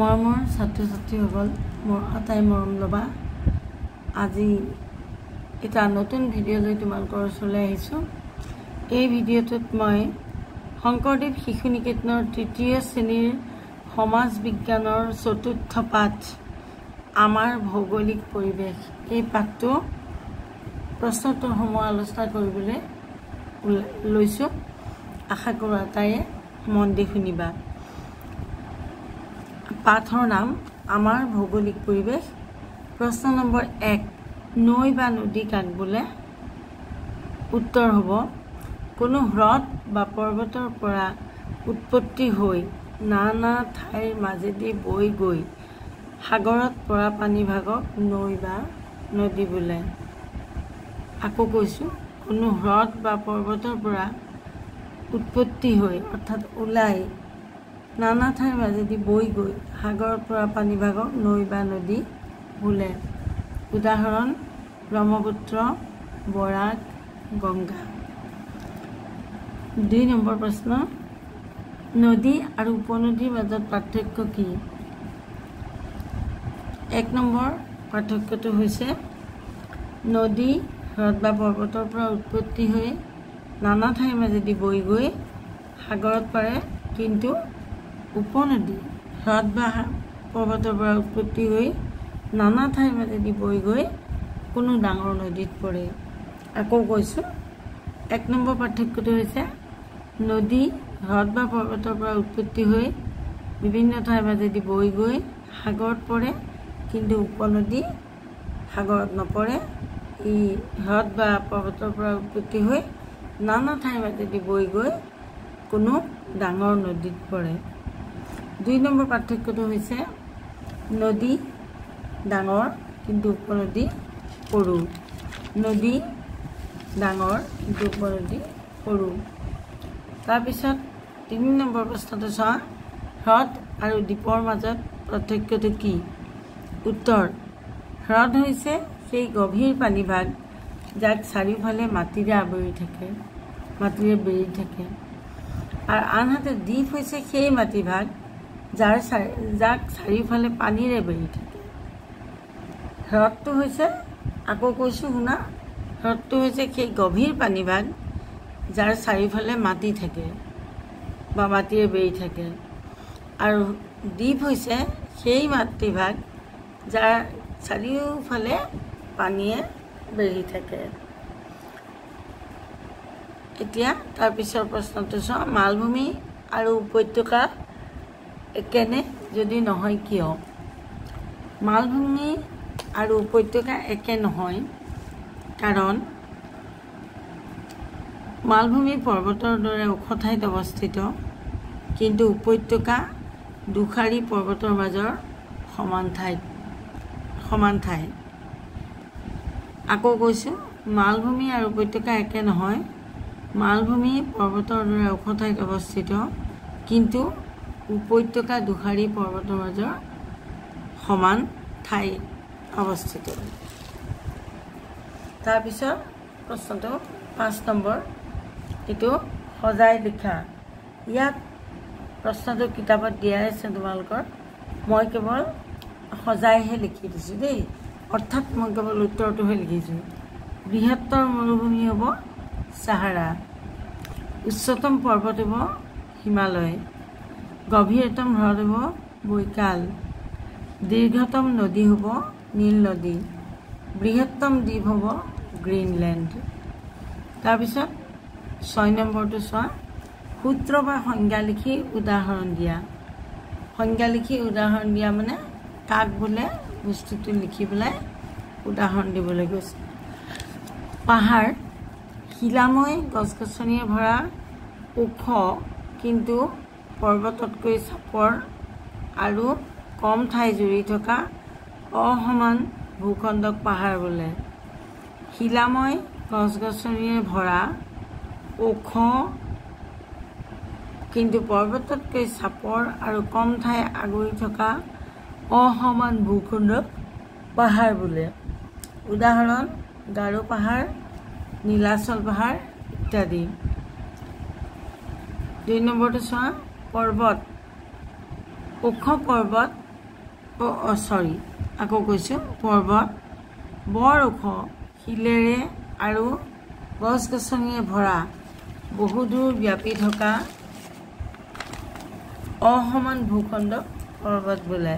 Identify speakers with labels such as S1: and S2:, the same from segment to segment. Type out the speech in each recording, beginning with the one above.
S1: মৰমৰ ছাত্ৰ ছাত্ৰীসকল মোৰ আটাই মৰম লবা আজি এটা নতুন ভিডিঅ' লৈ তোমালোকৰ ওচৰলৈ আহিছোঁ। এই ভিডিঅ'টোত মই শংকৰদেৱ শিশু নিকেতনৰ তৃতীয় শ্ৰেণীৰ সমাজ বিজ্ঞানৰ চতুৰ্থ পাঠ আমাৰ ভৌগোলিক পৰিৱেশ এই পাঠটো প্ৰশ্নোত্তৰসমূহ আলোচনা কৰিবলৈ লৈছোঁ। আশা কৰোঁ আটাইয়ে মন দি শুনিবা। পাঠৰ নাম আমাৰ ভৌগোলিক পৰিৱেশ। প্ৰশ্ন নম্বৰ 1, নৈ বা নদী কাক বোলে? উত্তৰ হ'ব কোনো হ্ৰদ বা পৰ্বতৰ পৰা উৎপত্তি হৈ নানা ঠাইৰ মাজেদি বৈ গৈ সাগৰত পৰা পানীভাগক নৈ বা নদী বোলে। আকৌ কৈছোঁ, কোনো হ্ৰদ বা পৰ্বতৰ পৰা উৎপত্তি হৈ অৰ্থাৎ ওলাই নানা ঠাইৰ মাজেদি বৈ গৈ সাগৰত পৰা পানীভাগক নৈ বা নদী বোলে। উদাহৰণ ব্ৰহ্মপুত্ৰ, বৰাক, গংগা। 2 নম্বৰ প্ৰশ্ন, নদী আৰু উপনদীৰ মাজত পাৰ্থক্য কি? 1 নম্বৰ পাৰ্থক্যটো হৈছে নদী হ্ৰদ বা পৰ্বতৰ পৰা উৎপত্তি হৈ নানা ঠাইৰ মাজেদি বৈ গৈ সাগৰত পাৰে, কিন্তু উপনদী হ্ৰদ বা পৰ্বতৰ পৰা উৎপত্তি হৈ নানা ঠাইৰ মাজেদি বৈ গৈ কোনো ডাঙৰ নদীত পৰে। আকৌ কৈছোঁ, 1 নম্বৰ পাৰ্থক্যটো হৈছে নদী হ্ৰদ বা পৰ্বতৰ পৰা উৎপত্তি হৈ বিভিন্ন ঠাইৰ মাজেদি বৈ গৈ সাগৰত পৰে, কিন্তু উপনদী সাগৰত নপৰে। ই হ্ৰদ বা পৰ্বতৰ পৰা উৎপত্তি হৈ নানা ঠাইৰ মাজেদি বৈ গৈ কোনো ডাঙৰ নদীত পৰে। 2 নম্বৰ পাৰ্থক্যটো হৈছে নদী ডাঙৰ কিন্তু উপনদী সৰু। নদী ডাঙৰ কিন্তু উপনদী সৰু। তাৰপিছত 3 নম্বৰ প্ৰশ্নটো চোৱা, হ্ৰদ আৰু দ্বীপৰ মাজত পাৰ্থক্যটো কি? উত্তৰ, হ্ৰদ হৈছে সেই গভীৰ পানীভাগ যাক চাৰিওফালে মাটিৰে আৱৰি থাকে, মাটিৰে বেৰি থাকে। আৰু আনহাতে দ্বীপ হৈছে সেই মাটিভাগ যাক চাৰিওফালে পানীৰে বেৰি থাকে। হ্ৰদটো হৈছে, আকৌ কৈছোঁ শুনা, হ্ৰদটো হৈছে সেই গভীৰ পানীভাগ যাৰ চাৰিওফালে মাটি থাকে বা মাটিৰে বেৰি থাকে। আৰু দ্বীপ হৈছে সেই মাটিভাগ যাৰ চাৰিওফালে পানীয়ে বেৰি থাকে। এতিয়া তাৰপিছৰ প্ৰশ্নটো চোৱা, মালভূমি আৰু উপত্যকা একেনে? যদি নহয় কিয়? মালভূমি আৰু উপত্যকা একে নহয়, কাৰণ মালভূমি পৰ্বতৰ দৰে ওখ ঠাইত অৱস্থিত, কিন্তু উপত্যকা দুশাৰী পৰ্বতৰ মাজৰ সমান ঠাই। আকৌ কৈছোঁ, মালভূমি আৰু উপত্যকা একে নহয়, মালভূমি পৰ্বতৰ দৰে ওখ ঠাইত অৱস্থিত, কিন্তু উপত্যকা দুশাৰী পৰ্বতৰ মাজৰ সমান ঠাইত অৱস্থিত। তাৰপিছত প্ৰশ্নটো 5 নম্বৰ, এইটো সজাই লিখা। ইয়াত প্ৰশ্নটো কিতাপত দিয়াই আছে তোমালোকৰ, মই কেৱল সজাইহে লিখি দিছোঁ দেই, অৰ্থাৎ মই কেৱল উত্তৰটোহে লিখিছোঁ। বৃহত্তৰ মৰুভূমি হ'ব চাহাৰা, উচ্চতম পৰ্বত হ'ব হিমালয়, গভীৰতম হ্ৰদ হ'ব বৈকাল, দীৰ্ঘতম নদী হ'ব নীল নদী, বৃহত্তম দ্বীপ হ'ব গ্ৰীণলেণ্ড। তাৰপিছত 6 নম্বৰটো চোৱা, সূত্ৰ বা সংজ্ঞা লিখি উদাহৰণ দিয়া। সংজ্ঞা লিখি উদাহৰণ দিয়া মানে কাক বোলে বস্তুটো লিখি পেলাই উদাহৰণ দিবলৈ গৈছে। পাহাৰ শিলাময় গছ গছনিয়ে ভৰা ওখ কিন্তু পৰ্বততকৈ চাপৰ আৰু কম ঠাই জুৰি থকা অসমান ভূখণ্ডক পাহাৰ বোলে। শিলাময় গছ গছনিয়ে ভৰা ওখ কিন্তু পৰ্বততকৈ চাপৰ আৰু কম ঠাই আগুৰি থকা অসমান ভূখণ্ডক পাহাৰ বোলে। উদাহৰণ গাৰো পাহাৰ, নীলাচল পাহাৰ ইত্যাদি। 2 নম্বৰটো চোৱা, পৰ্বত ওখ পৰ্বত চৰি আকৌ কৈছোঁ পৰ্বত বৰ ওখ শিলেৰে আৰু গছ গছনিয়ে ভৰা বহুদূৰ ব্যাপী থকা অসমান ভূখণ্ড পৰ্বত বোলে,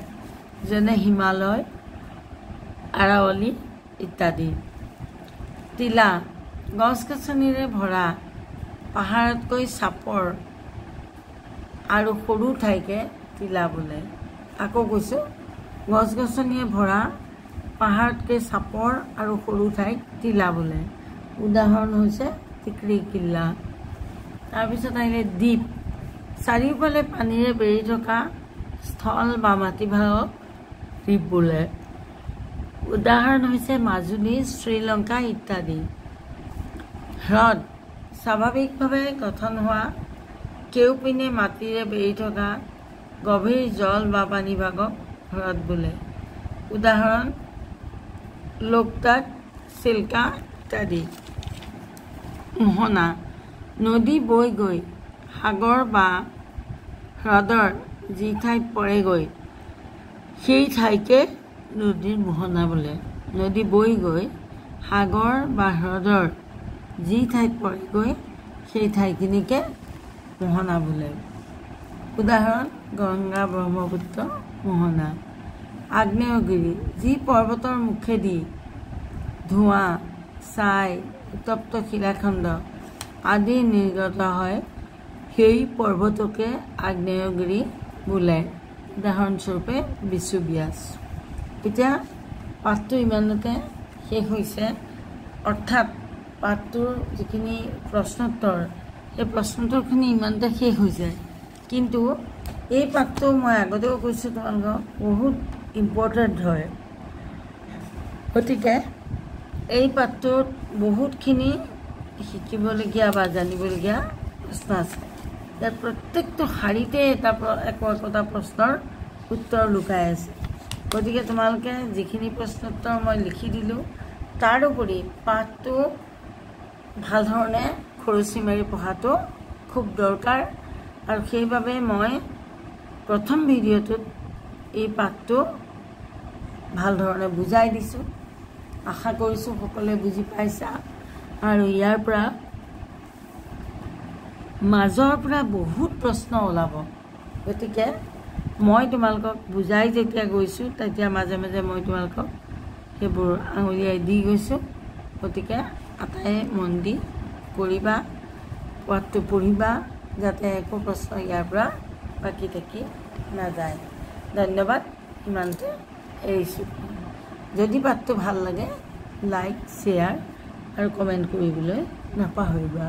S1: যেনে হিমালয়, আৰাৱলী ইত্যাদি। টিলা গছ গছনিৰে ভৰা পাহাৰতকৈ চাপৰ আৰু সৰু ঠাইকে টিলা বোলে। আকৌ কৈছোঁ গছ গছনিয়ে ভৰা পাহাৰতকৈ চাপৰ আৰু সৰু ঠাইক টিলা বোলে। উদাহৰণ হৈছে টিকৰি কিল্লা। তাৰপিছত আহিলে দ্বীপ চাৰিওফালে পানীৰে বেৰি থকা স্থল বা মাটিভাগক দ্বীপ বোলে। উদাহৰণ হৈছে মাজুলী, শ্ৰীলংকা ইত্যাদি। হ্ৰদ স্বাভাৱিকভাৱে গঠন হোৱা কেওপিনে মাটিৰে বেৰি থকা গভীৰ জল বা পানীভাগক হ্ৰদ বোলে। উদাহৰণ লোকটাক, চিল্কা ইত্যাদি। মোহনা নদী বৈ গৈ সাগৰ বা হ্ৰদৰ যি ঠাইত পৰেগৈ সেই ঠাইকে নদীৰ মোহনা বোলে। নদী বৈ গৈ সাগৰ বা হ্ৰদৰ যি ঠাইত পৰেগৈ সেই ঠাইখিনিকে মোহনা বোলে। উদাহৰণ গংগা, ব্ৰহ্মপুত্ৰ, মোহনা। আগ্নেয়গিৰি যি পৰ্বতৰ মুখেদি ধোঁৱা, ছাই, উত্তপ্ত শিলাখণ্ড আদি নিৰ্গত হয় সেই পৰ্বতকে আগ্নেয়গিৰি বোলে। উদাহৰণস্বৰূপে বিছুবিয়াছ। এতিয়া পাঠটো ইমানতে শেষ হৈছে। অৰ্থাৎ পাঠটোৰ যিখিনি প্ৰশ্নোত্তৰ সেই প্ৰশ্নোত্তৰখিনি ইমানতে শেষ হৈছে। কিন্তু এই পাঠটো মই আগতেও কৈছোঁ তোমালোকক বহুত ইম্পৰ্টেণ্ট হয়। গতিকে এই পাঠটোত বহুতখিনি শিকিবলগীয়া বা জানিবলগীয়া প্ৰশ্ন আছে। ইয়াত প্ৰত্যেকটো শাৰীতে একোটা প্ৰশ্নৰ উত্তৰ লুকাই আছে। গতিকে তোমালোকে যিখিনি প্ৰশ্নোত্তৰ মই লিখি দিলোঁ তাৰোপৰি পাঠটো ভাল ধৰণে খৰচি মাৰি পঢ়াটো খুব দৰকাৰ। আৰু সেইবাবে মই প্ৰথম ভিডিঅ'টোত এই পাঠটো ভাল ধৰণে বুজাই দিছোঁ। আশা কৰিছোঁ সকলোৱে বুজি পাইছা। আৰু ইয়াৰ পৰা মাজৰ পৰা বহুত প্ৰশ্ন ওলাব। গতিকে মই তোমালোকক বুজাই যেতিয়া গৈছোঁ তেতিয়া মাজে মাজে মই তোমালোকক সেইবোৰ আঙুলিয়াই দি গৈছোঁ। গতিকে আটাইয়ে মন দি কৰিবা, পাঠটো পঢ়িবা, যাতে একো প্ৰশ্ন ইয়াৰ পৰা বাকী থাকি নাযায়। ধন্যবাদ। ইমানতে এৰিছোঁ। যদি পাঠটো ভাল লাগে লাইক, শ্বেয়াৰ আৰু কমেণ্ট কৰিবলৈ নাপাহৰিবা।